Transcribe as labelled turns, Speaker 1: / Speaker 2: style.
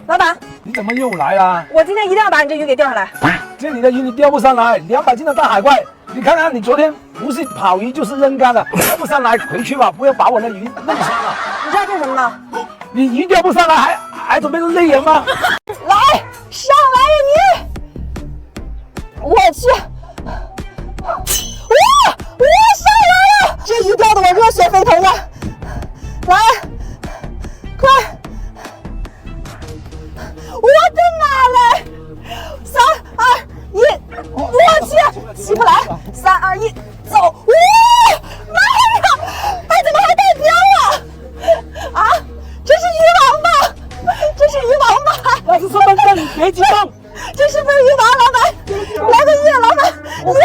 Speaker 1: 老板，
Speaker 2: 你怎么又来啦？
Speaker 1: 我今天一定要把你这鱼给钓下来。
Speaker 2: 这里的鱼你钓不上来，200斤的大海怪，你看看你昨天不是跑鱼就是扔竿的，钓不上来，回去吧，不要把我的鱼弄伤了。
Speaker 1: 你知道这是什么吗？
Speaker 2: 你鱼钓不上来，还准备是累人吗？
Speaker 1: 来，上来呀你！我去，我上来了！这鱼钓得我热血沸腾的，来，快！我的妈嘞！3、2、1，我去，起不来！3、2、1，走！哇，妈呀！哎，怎么还带标啊？啊，这是鱼王吧？这是鱼王吧？
Speaker 2: 那是身份证，别激动。
Speaker 1: 这是不是鱼王？老板，来个鱼，老板，鱼！